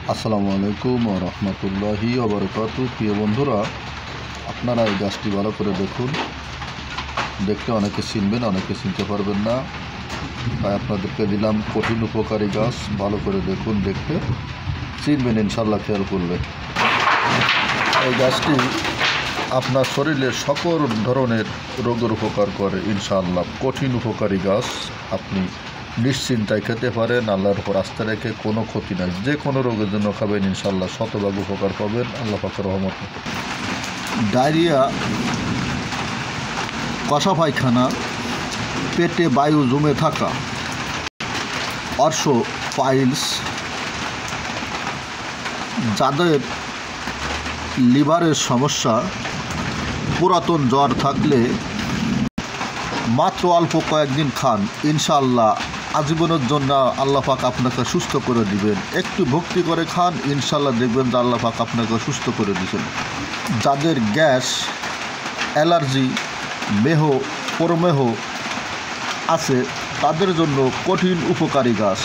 আসসালামু আলাইকুম ওয়া রাহমাতুল্লাহি ওয়া বারাকাতুহু। প্রিয় বন্ধুরা, আপনারা এই গাছটি ভালো করে দেখুন। দেখতে অনেকে চিনবেন, অনেকে চিনতে পারবেন না, তাই আপনাদেরকে দিলাম কঠিন উপকারী গাছ। ভালো করে দেখুন, দেখতে চিনবেন ইনশাল্লাহ খেয়াল করলে। এই গাছটি আপনার শরীরের সকল ধরনের রোগের উপকার করে ইনশাআল্লাহ। কঠিন উপকারী গাছ, আপনি নিশ্চিন্তায় খেতে পারেন। আল্লাহর উপর আস্থা রেখে, কোনো ক্ষতি নাই। যে কোনো রোগের জন্য খাবেন ইনশাআল্লাহ, শতভাগ উপকার পাবেন আল্লাহ পাকের রহমতে। ডায়রিয়া, কষা পায়খানা, পেটে বায়ু জমে থাকা, অর্শ পাইলস, যাদের লিভারের সমস্যা, পুরাতন জ্বর থাকলে মাত্র অল্প কয়েকদিন খান, ইনশাআল্লাহ আজীবনের জন্য আল্লাহ পাক আপনাকে সুস্থ করে দিবেন। একটু ভক্তি করে খান, ইনশাআল্লাহ দেখবেন যে আল্লাহ পাক আপনাকে সুস্থ করে দিবেন। যাদের গ্যাস, অ্যালার্জি, মেহ, প্রমেহ আছে, তাদের জন্য কঠিন উপকারী গাছ।